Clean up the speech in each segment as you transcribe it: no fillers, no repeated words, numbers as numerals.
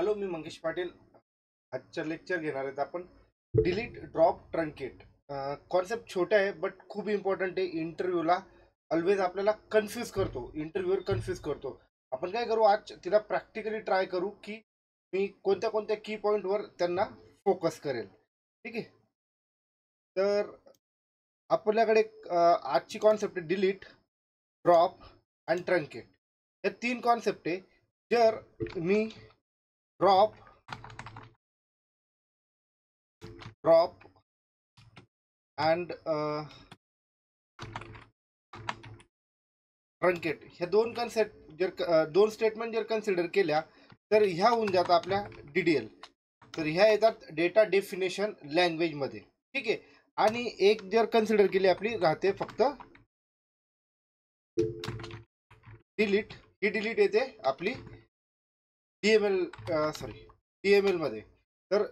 Hello, मी मंगेश पाटील. आजचं lecture घेणार आहेत आपण डिलीट ड्रॉप ट्रंकेट. कॉन्सेप्ट छोटा आहे बट खूप इम्पॉर्टंट आहे. इंटरव्ह्यूला ऑलवेज आपल्याला कन्फ्यूज करतो, इंटरव्ह्यूवर कन्फ्यूज करतो. आपण काय करू, आज तिला प्रॅक्टिकली ट्राय करू की मी कोणत्या कोणत्या की पॉईंटवर त्यांना फोकस करेल. ठीक आहे, तर आपल्याकडे आजची कॉन्सेप्ट आहे डिलीट, ड्रॉप अँड ट्रंकेट. या तीन कॉन्सेप्ट आहे. जर मी ड्रॉप ड्रॉप अँड ट्रंकेट ह्या दोन कन्सेप्ट जर दोन स्टेटमेंट जर कन्सिडर केल्या तर ह्या होऊन जातात आपल्या DDL. तर ह्या येतात डेटा डेफिनेशन लँग्वेजमध्ये. ठीक आहे, आणि एक जर कन्सिडर केली आपली राहते फक्त डिलीट. ही डिलीट येते आपली DML मध्ये. तर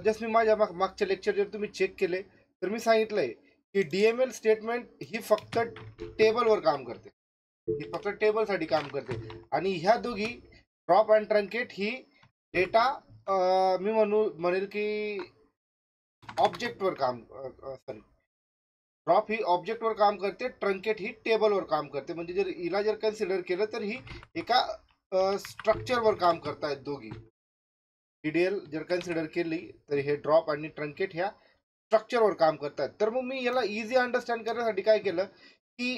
जस्ट मी माझ्या मागच्या लेक्चर जर तुम्ही चेक केले तर मी सांगितलंय की DML स्टेटमेंट ही फक्त टेबलवर काम करते, ही फक्त टेबलसाठी काम करते. आणि ह्या दोघी ड्रॉप अँड ट्रंकेट ही डेटा मी म्हणेल की ऑब्जेक्टवर काम ड्रॉप ही ऑब्जेक्टवर काम करते, ट्रंकेट ही टेबलवर काम करते. म्हणजे जर हिला जर कन्सिडर केलं तर ही एका स्ट्रक्चरवर काम करतायत दोघी. DDL जर कन्सिडर केली तर हे ड्रॉप आणि ट्रंकेट ह्या स्ट्रक्चरवर काम करतात. तर मग मी याला इझी अंडरस्टँड करण्यासाठी काय केलं की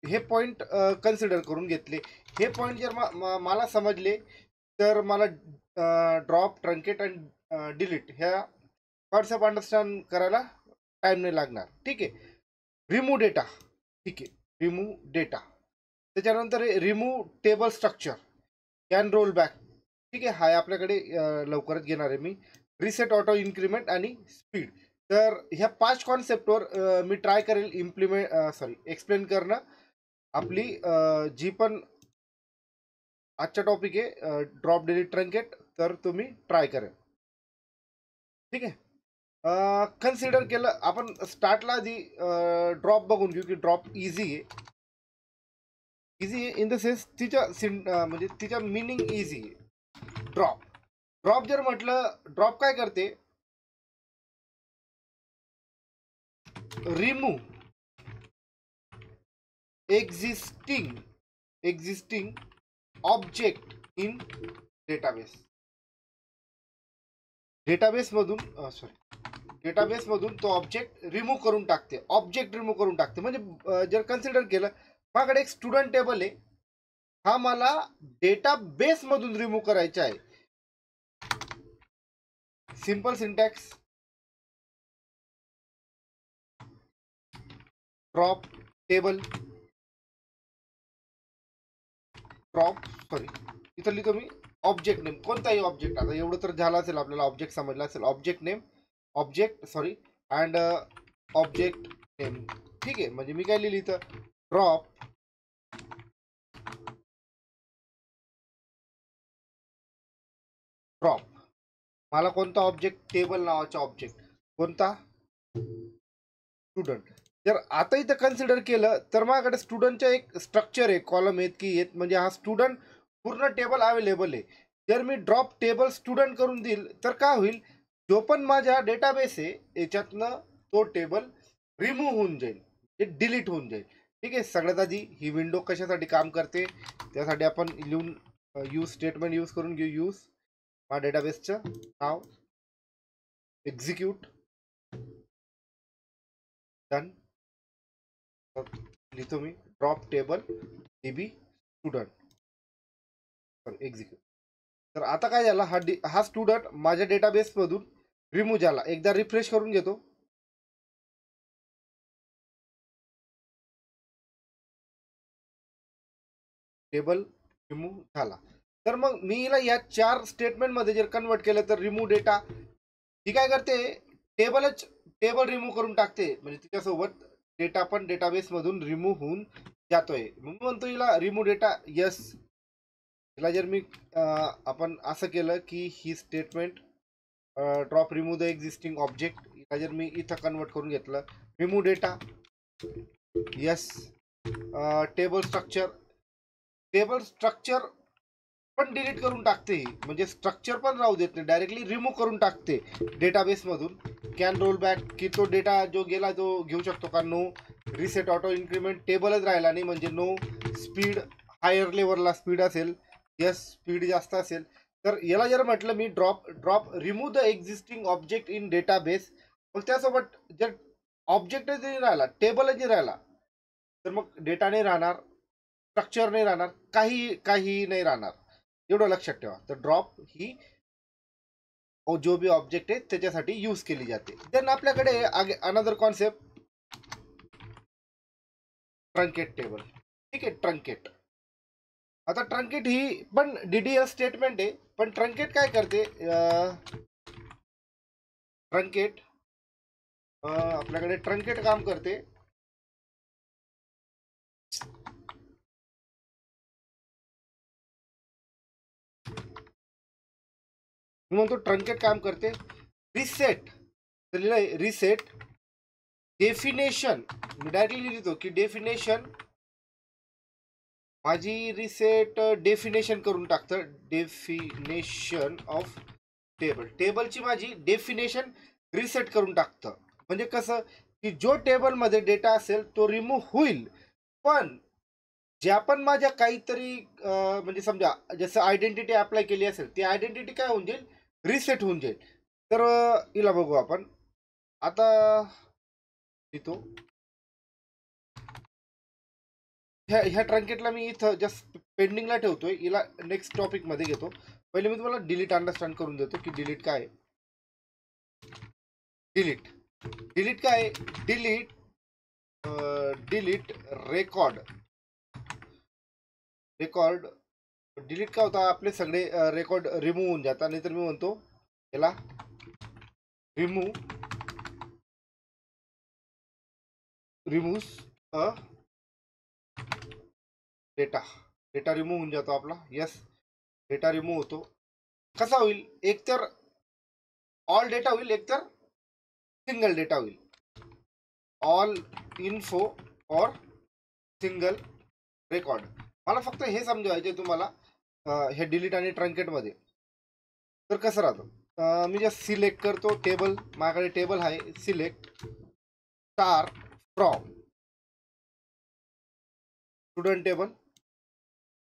हे पॉईंट कन्सिडर करून घेतले. हे पॉईंट जर मला समजले तर मला ड्रॉप, ट्रंकेट अँड डिलीट ह्या कॉन्सेप्ट अंडरस्टँड करायला टाइम नाही लागणार. ठीक आहे, रिमूव्ह डेटा. ठीक आहे, रिमूव्ह डेटा. त्याच्यानंतर remove table structure, can roll back. ठीक आहे, हा आपल्याकडे लवकरच घेणार आहे मी. रिसेट ऑटो इन्क्रीमेंट आणि स्पीड. तर ह्या 5 कॉन्सेप्टवर मी ट्राय करेल एक्सप्लेन करणं. आपली जी पण आजचा टॉपिक आहे ड्रॉप, डिलीट, ट्रंकेट, तर तुम्ही ट्राय करेल. ठीक आहे, कन्सिडर केलं आपण स्टार्टला आधी ड्रॉप बघून घेऊ की ड्रॉप इझी आहे. इझी आहे इन द सेन्स तिच्या म्हणजे तिच्या मिनिंग इझी आहे. ड्रॉप जर म्हटलं, ड्रॉप काय करते, रिमूव्ह एक्झिस्टिंग ऑब्जेक्ट इन डेटाबेसमधून तो ऑब्जेक्ट रिमूव्ह करून टाकते. म्हणजे जर कन्सिडर केलं, माझ्याकडे एक स्टुडंट टेबल आहे, हा मला डेटाबेसमधून रिमूव्ह करायचा आहे. सिंपल सिंटॅक्स, ड्रॉप टेबल, इथं लिहितो मी ऑब्जेक्ट नेम. कोणताही ऑब्जेक्ट, आता एवढं तर झालं असेल आपल्याला, ऑब्जेक्ट समजला असेल. Object name and object name. ठीक आहे, म्हणजे मी काय लिहिलं इथं, ड्रॉप मला कोणता ऑब्जेक्ट, टेबल नावाचा ऑब्जेक्ट, कोणता, स्टुडंट. जर आता इथं कन्सिडर केलं तर माझ्याकडे स्टुडंटचं एक स्ट्रक्चर आहे, कॉलम आहेत की आहेत, म्हणजे हा स्टुडंट पूर्ण टेबल अवेलेबल आहे. जर मी ड्रॉप टेबल स्टुडंट करून देईल तर काय होईल, जो पण माझ्या डेटाबेस आहे याच्यातनं तो टेबल रिमूव्ह होऊन जाईल, ते डिलीट होऊन जाईल. ठीक आहे, सगळ्यात आधी ही विंडो कशासाठी काम करते त्यासाठी आपण लिहून यूज स्टेटमेंट यूज करून घेऊ. यूज माझ्या डेटाबेसचं नाव, एक्झिक्यूट, डन. लिहितो मी drop table DB student, execute. तर आता काय झालं, हा स्टुडंट माझ्या डेटाबेसमधून रिमूव्ह झाला. एकदा रिफ्रेश करून घेतो. टेबल रिमूव्ह झाला. तर मग मी हिला या 4 स्टेटमेंटमध्ये जर कन्वर्ट केलं तर रिमूव्ह डेटा ही काय करते, टेबल रिमूव्ह करून टाकते. म्हणजे तिच्यासोबत डेटा पण डेटाबेसमधून रिमूव्ह होऊन जातोय. म्हणून म्हणतो हिला रिमूव्ह डेटा. यस, हिला जर मी आपण असं केलं की ही statement drop remove the existing object, हिला जर मी इथं कन्वर्ट करून घेतलं, remove data, yes, table structure पण डिलीट करून टाकते, म्हणजे स्ट्रक्चर पण राहू देत नाही, डायरेक्टली रिमूव्ह करून टाकते डेटाबेसमधून. कॅन रोल बॅक, की तो डेटा जो गेला तो घेऊ शकतो का? नो. रिसेट ऑटो इन्क्रीमेंट, टेबलच राहिला नाही म्हणजे नो. स्पीड हायर लेवलला स्पीड असेल, यस स्पीड जास्त असेल तर याला जर म्हटलं मी drop remove the existing object in database, मग त्यासोबत जर ऑब्जेक्टच नाही राहिला, टेबलच नाही राहिला, तर मग डेटा नाही राहणार, स्ट्रक्चर नाही राहणार, काही नाही राहणार. एवढं लक्षात ठेवा. तर ड्रॉप ही जो बी ऑब्जेक्ट आहे त्याच्यासाठी यूज केली जाते. देन आपल्याकडे अनदर कॉन्सेप्ट ट्रंकेट टेबल. ठीक आहे, ट्रंकेट. आता ट्रंकेट ही पण डीडीएल स्टेटमेंट आहे, पण ट्रंकेट काय करते? ट्रंकेट आपल्याकडे ट्रंकेट काम करते. मी म्हणतो ट्रंकेट काम करते. रिसेट रिसेट डेफिनेशन, मी डायरेक्टली लिहितो की डेफिनेशन, माझी रिसेट डेफिनेशन करून टाकतं. डेफिनेशन ऑफ टेबल, टेबलची माझी डेफिनेशन रिसेट करून टाकतं. म्हणजे कसं की जो टेबलमध्ये डेटा असेल तो रिमूव्ह होईल, पण ज्या पण माझ्या काहीतरी म्हणजे समजा जसं आयडेंटिटी अप्लाय केली असेल, ती आयडेंटिटी काय होऊन जाईल? रिसेट होऊन जाईल. तर हिला बघू आपण आता. लिहितो ह्या ट्रंकेटला मी इथं जस्ट पेंडिंगला ठेवतोय, हिला नेक्स्ट टॉपिक मध्ये घेतो. पहिले मी तुम्हाला डिलीट अंडरस्टँड करून देतो की डिलीट काय आहे. डिलीट डिलीट काय आहे? Delete delete record. Record delete काय होता? आपले सगळे रेकॉर्ड रिमूव्ह होऊन जातात. नाहीतर मी म्हणतो याला remove a data. Data remove होऊन जातो आपला. यस, डेटा रिमूव्ह होतो. कसा होईल? एकतर ऑल डेटा होईल, एकतर सिंगल डेटा होईल. ऑल इन्फो और सिंगल रेकॉर्ड. मला फक्त हे समजायचे तुम्हाला हे डिलीट आणि ट्रंकेट मध्ये. तर कसं राहतं? मी जस्ट सिलेक्ट करतो टेबल, माझ्याकडे टेबल आहे. Select star from student table,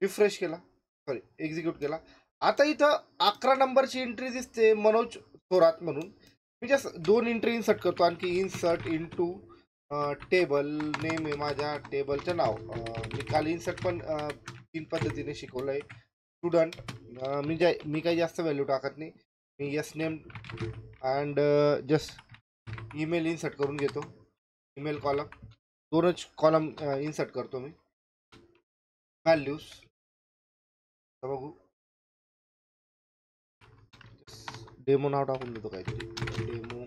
refresh केला, सॉरी एक्झिक्यूट केला. आता इथं 11 नंबरची एंट्री दिसते, मनोज थोरात म्हणून. मी जस्ट 2 एंट्री इन्सर्ट करतो आणखी. Insert into table name आहे माझ्या टेबलचं नाव. मी काल इन्सर्ट पण 3 पद्धतीने शिकवलंय. स्टुडंट, मी काही जास्त व्हॅल्यू टाकत नाही. Me yes name and just email insert करून घेतो. ईमेल कॉलम, 2च कॉलम इन्सर्ट करतो मी. व्हॅल्यूज बघू, डेमो नाव टाकून देतो काहीतरी. डेमो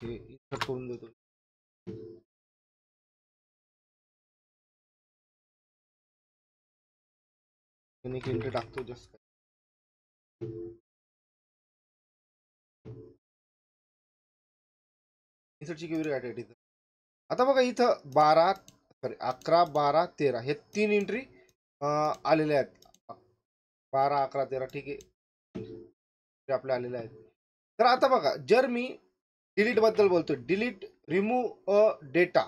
हे इन्सर्ट करून देतो. एक एंट्री टाकतो जस्ट. इन्सर्टची क्वेरी ॲट इथं. आता बघा इथं 12 सॉरी 11 12 13 हे 3 एंट्री आलेल्या आहेत. 12 11 13 ठीक आहे, आपल्या आलेल्या आहेत. तर आता बघा, जर मी डिलीट बद्दल बोलतो, डिलीट रिमूव्ह अ डेटा,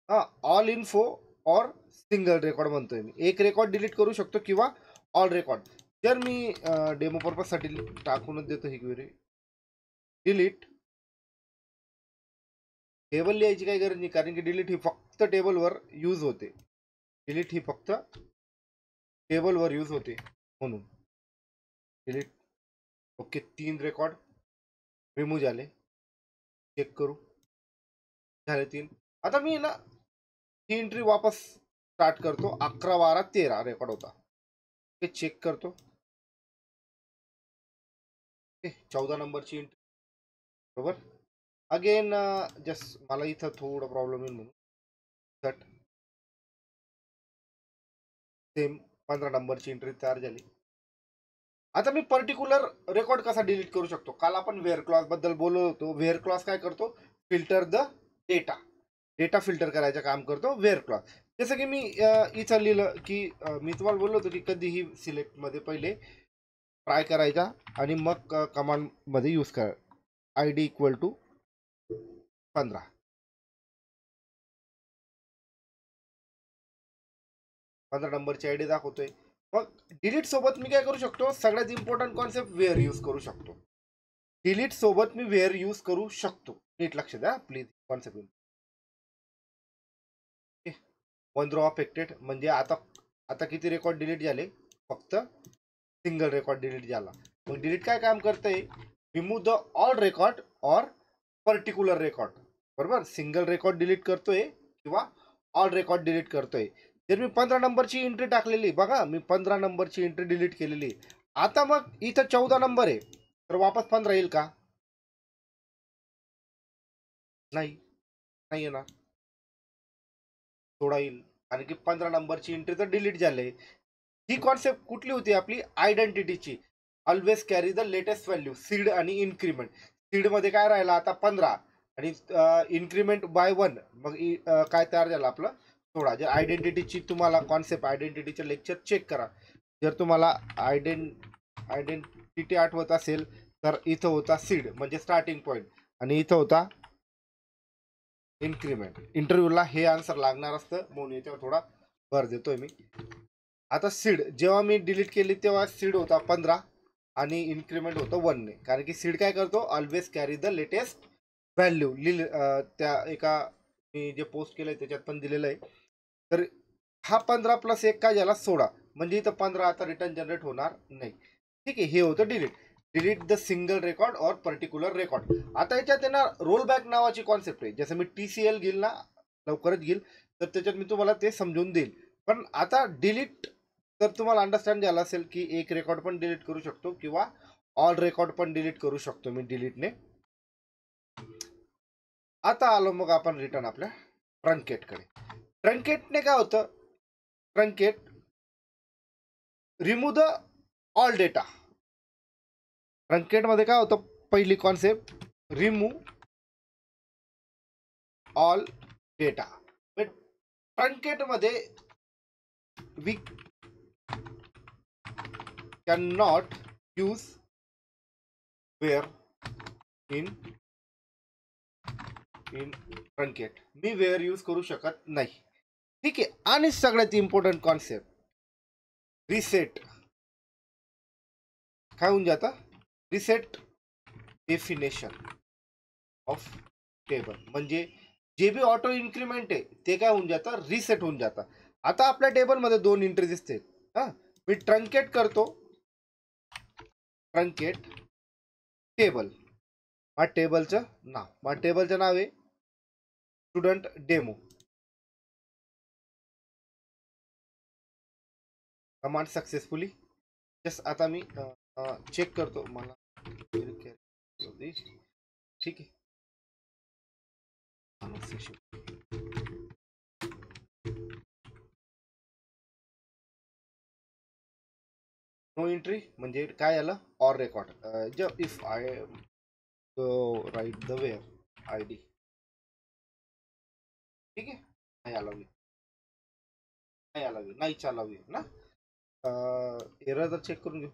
हा ऑल इन्फो और सिंगल रेकॉर्ड म्हणतोय मी. एक रेकॉर्ड डिलीट करू शकतो किंवा ऑल रेकॉर्ड. जर मी डेमो पर्पजसाठी टाकूनच देतो ही क्वेरी. डिलीट टेबल लिहायची काही गरज नाही, कारण की डिलीट ही फक्त टेबलवर यूज होते. डिलीट ही फक्त टेबलवर यूज होते म्हणून डिलीट. ओके, 3 रेकॉर्ड रिमूव्ह झाले. चेक करू, झाले 3. आता मी ना ही एंट्री वापस स्टार्ट करतो. 11 12 13 रेकॉर्ड होता, हे चेक करतो. 14 नंबरची एंट्री, बरोबर. अगेन जस्ट मला इथं थोडं प्रॉब्लेम येईल म्हणून कट सेम 15 नंबरची एंट्री तयार झाली. आता मी पर्टिक्युलर रेकॉर्ड कसा डिलीट करू शकतो. काल आपण वेअर क्लॉज बद्दल बोललो होतो. वेअर क्लॉज काय करतो, filter the data, data filter करायचं काम करतो वेअर क्लॉज. जसं की मी इथं लिहिलं की मी तुम्हाला बोललो होतो की कधीही सिलेक्ट मध्ये पहिले ट्राय करायचा आणि मग कमांड मध्ये यूज करा. आय डी इक्वल टू 15 नंबरची आयडी दाखवतोय. मग डिलीट सोबत मी काय करू शकतो, सगळ्यात इम्पॉर्टंट कॉन्सेप्ट वेअर यूज करू शकतो. डिलीट सोबत मी वेअर यूज करू शकतो. नीट लक्ष द्या please concept. One row affected म्हणजे आता आता किती रेकॉर्ड डिलीट झाले, फक्त सिंगल रेकॉर्ड डिलीट झाला. मग डिलीट काय काम करतंय, रिमूव्ह द ऑल रेकॉर्ड और पर्टिक्युलर रेकॉर्ड. बरोबर, सिंगल रेकॉर्ड डिलीट करतोय किंवा ऑल रेकॉर्ड डिलीट करतोय. जर मी 15 नंबरची एंट्री टाकलेली, बघा मी 15 नंबरची एंट्री डिलीट केलेली, आता मग इथं 14 नंबर आहे तर वापस 15 येईल का, नाही, नाही येणार, 16 येईल. कारण की 15 नंबरची एंट्री तर डिलीट झाले. ही कॉन्सेप्ट कुठली होती आपली, आयडेंटिटीची. Always carry the latest value, seed आणि इन्क्रीमेंट. सीड मध्ये काय राहिला आता 15 आणि इन्क्रीमेंट बाय 1, मग काय तयार झालं आपलं 16. जर आयडेंटिटीची तुम्हाला कॉन्सेप्ट, आयडेंटिटीचे लेक्चर चेक करा. जर तुम्हाला आयडेंटिटी आठवत असेल तर इथं होता सीड म्हणजे स्टार्टिंग पॉइंट आणि इथं होता इन्क्रीमेंट. इंटरव्ह्यूला हे आन्सर लागणार असतं म्हणून याच्यावर थोडा भर देतोय मी. आता सीड जेव्हा मी डिलीट केली तेव्हा सीड होता 15 आणि इन्क्रीमेंट होतं 1 ने. कारण की सीड काय करतो, always carry the latest value. त्या एका मी जे पोस्ट केलंय त्याच्यात पण दिलेलं आहे. तर हा 15 प्लस 1 काय झाला 16, म्हणजे इथं 15 आता रिटर्न जनरेट होणार नाही. ठीक आहे, हे होतं delete. Delete the single record और पर्टिक्युलर रेकॉर्ड. आता याच्यात ना रोल बॅक नावाची कॉन्सेप्ट आहे. जसं मी TCL घेईल ना, लवकरच घेईल, तर त्याच्यात मी तुम्हाला ते समजून देईल. पण आता डिलीट तर तुम्हाला अंडरस्टँड झालं असेल की एक रेकॉर्ड पण डिलीट करू शकतो किंवा ऑल रेकॉर्ड पण डिलीट करू शकतो मी डिलीटने. आता आलो मग आपण रिटर्न आपल्या ट्रंकेटकडे. ट्रंकेटने काय होतं, truncate remove the all data. ट्रंकेटमध्ये काय होतं, पहिली कॉन्सेप्ट रिमूव्ह ऑल डेटा. ट्रंकेटमध्ये we can not use where in truncate. मी वेअर यूज करू शकत नाही. ठीक आहे. आणि सगळ्यात इम्पॉर्टंट कॉन्सेप्ट रिसेट. काय होऊन जातं, रिसेट डेफिनेशन ऑफ टेबल. म्हणजे जे बी ऑटो इन्क्रीमेंट आहे ते काय होऊन जातं, रिसेट होऊन जातं. आता आपल्या टेबलमध्ये 2 एंट्री दिसते. मी ट्रंकेट करतो, ट्रंकेट टेबल. माझ्या टेबलचं नाव, माझ्या टेबलचं नाव आहे student demo. Command successfully. Just आता मी चेक करतो मला, ठीक आहे. नो एंट्री म्हणजे काय आलं, or record. If I write the wear I D, ठीक आहे, नाही आला, नाही आला, नाही चालावी ना. एरर जर चेक करून घेऊ,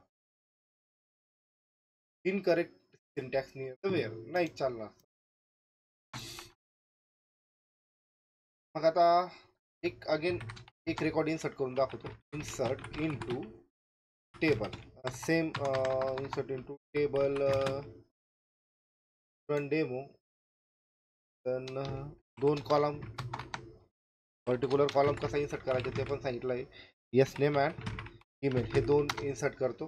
incorrect syntax near the where, नाही चालणार. मग आता एक अगेन एक रेकॉर्ड इन्सर्ट करून दाखवतो. Insert into table, same insert into table run demo. then 2 column, particular column कसा इन्सर्ट करायचा ते पण सांगितलं आहे. येस नेम अँड ईमेल हे 2 इन्सर्ट करतो.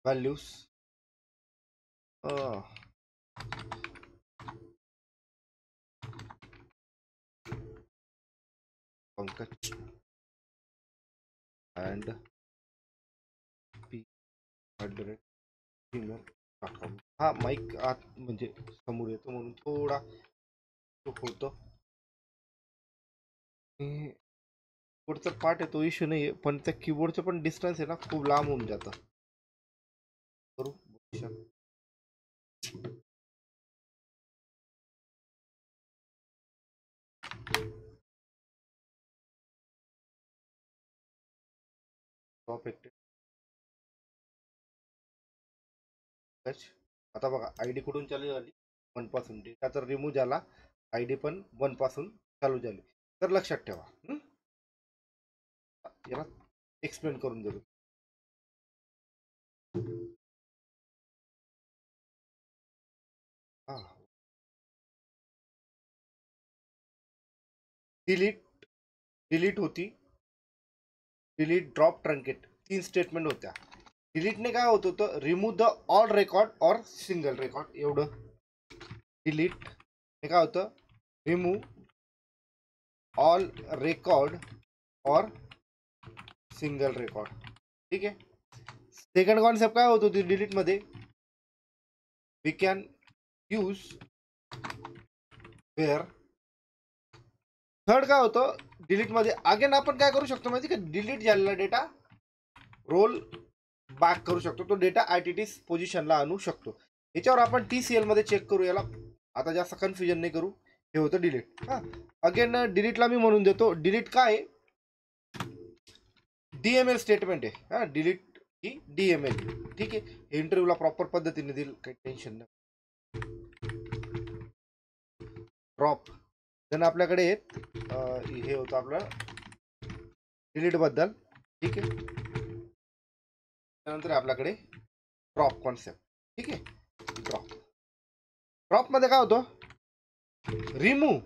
Values Pankaj and p gmail.com. हा माईक आत म्हणजे समोर येतो म्हणून थोडा होतो. कीबोर्डचा पार्ट आहे तो इश्यू नाही आहे, पण त्या कीबोर्डचं पण डिस्टन्स आहे ना खूप लांब होऊन जातं. करू आता बघा आयडी कुठून चालू झाली 1 पासून. डेटा तर रिमूव्ह झाला, आयडी पण 1 पासून चालू झाली. तर लक्षात ठेवा, याला एक्सप्लेन करून देतो. हा डिलीट होती, डिलीट, ड्रॉप, ट्रंकेट 3 स्टेटमेंट होत्या. डिलीटने काय होत होतं, रिमूव्ह द ऑल रेकॉर्ड और सिंगल रेकॉर्ड. एवढं डिलीट हे काय होतं, रिमूव्ह ऑल रेकॉर्ड और सिंगल रेकॉर्ड. ठीक आहे. सेकंड कॉन्सेप्ट काय होत होती डिलीट मध्ये, we can use where. Third काय होतं डिलीट मध्ये, अगेन आपण काय करू शकतो माहिती का, डिलीट झालेला डेटा रोल बॅक करू शकतो, तो डेटा आयटीटी पोझिशनला आणू शकतो. याच्यावर आपण TCL मध्ये चेक करू. याला आता जास्त कन्फ्युजन नाही करू. हे होतं डिलीट. हा अगेन डिलीटला मी म्हणून देतो, डिलीट काय DML स्टेटमेंट आहे. हा डिलीट ही DML. ठीक आहे. इंटरव्ह्यूला प्रॉपर पद्धतीने देईल, काही टेन्शन नाही. ड्रॉप देन आपल्याकडे हे होतं आपलं डिलीट बद्दल. ठीक आहे. त्यानंतर आपल्याकडे ड्रॉप कॉन्सेप्ट. ठीक आहे. ड्रॉप मध्ये काय होतं, remove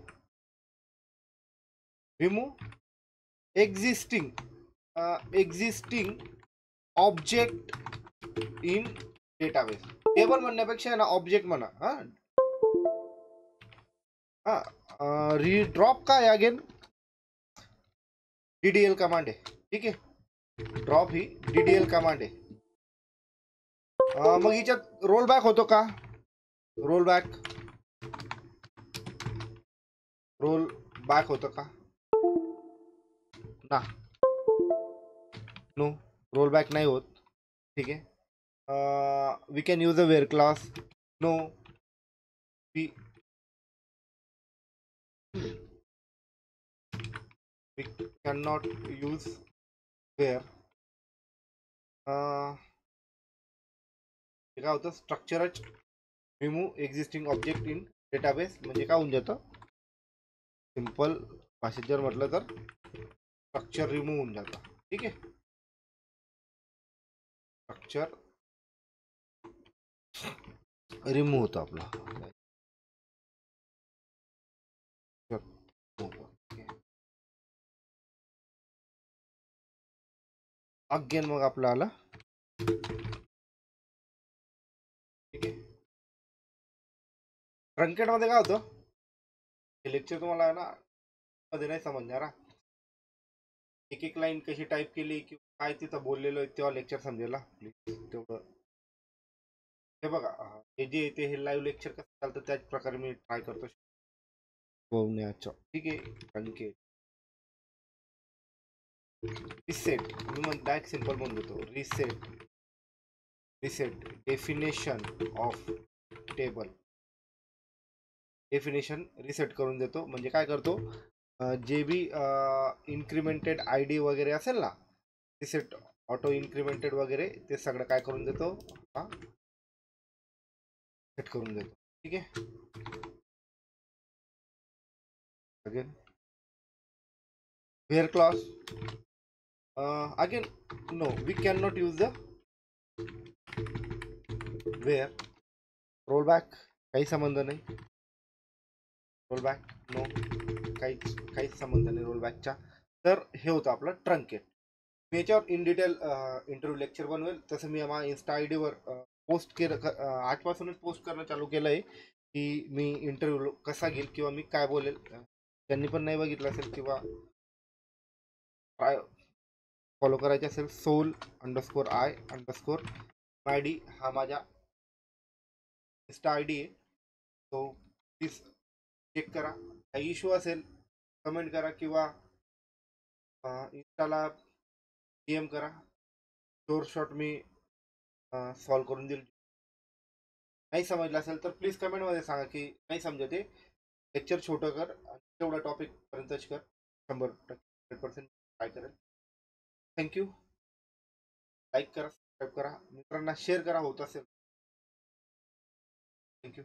existing object in database. Table म्हणण्यापेक्षा ना ऑब्जेक्ट म्हणा. ड्रॉप काय अगेन DDL कमांड आहे. ठीक आहे. ड्रॉप ही DDL कमांड आहे. मग हिच्यात रोल बॅक होतो का, रोल बॅक होतं का ना, नो रोल बॅक नाही होत. ठीक आहे. We can use a where class, no we can not use where. काय होतं, स्ट्रक्चरच remove existing object in database. म्हणजे काय होऊन जातं, सिंपल भाषेत जर म्हटलं तर स्ट्रक्चर रिमूव्ह होऊन जातं. ठीक आहे. स्ट्रक्चर रिमूव्ह होतं आपलं. अगेन मग आपल्याला ठीक आहे. ट्रंकेट मध्ये काय होतं, हे लेक्चर तुम्हाला आहे ना मध्ये नाही समजणार. एक एक लाईन कशी टाईप केली किंवा काय तिथं बोललेलो आहे तेव्हा लेक्चर समजेल. प्लीज तेवढं हे बघा. हे जे येते हे लाईव्ह लेक्चर कसं चालतं त्याच प्रकारे मी ट्राय करतो बोलण्याचं. ठीक आहे. ट्रंकेट रिसेट मी म्हणता एक सिंपल म्हणून देतो, reset definition of table. Definition reset करून देतो. म्हणजे काय करतो, जे बी इन्क्रिमेंटेड आयडी वगैरे असेल ना, रिसेट ऑटो इन्क्रिमेंटेड वगैरे ते सगळं काय करून देतो, सेट करून देतो. ठीक आहे. Again where clause, again no we can not use the where. Roll back काही संबंध नाही, रोल बॅक नो, काहीच संबंध नाही रोल बॅकचा. तर हे होतं आपलं ट्रंकेट. मी याच्यावर इन डिटेल इंटरव्ह्यू लेक्चर बनवेल. तसं मी माझ्या इंस्टा ID वर पोस्ट केलं, आजपासूनच पोस्ट करणं चालू केलं आहे की मी इंटरव्ह्यू कसा घेईल किंवा मी काय बोलेल. त्यांनी पण नाही बघितलं असेल किंवा फॉलो करायचे असेल, soul_I_MyD हा माझ्या इन्स्टा आय डी आहे, तो प्लीज चेक करा. काही इश्यू असेल कमेंट करा किंवा इन्स्टाला DM करा. शोर शॉट मी सॉल्व करून देईल. नाही समजलं असेल तर प्लीज कमेंटमध्ये सांगा की नाही समजते, लेक्चर छोटं कर आणि तेवढा टॉपिक पर्यंतच कर. 100% 100% ट्राय करेल. थँक्यू. लाईक करा, सबस्क्राईब करा, मित्रांना शेअर करा होत असेल. थँक्यू.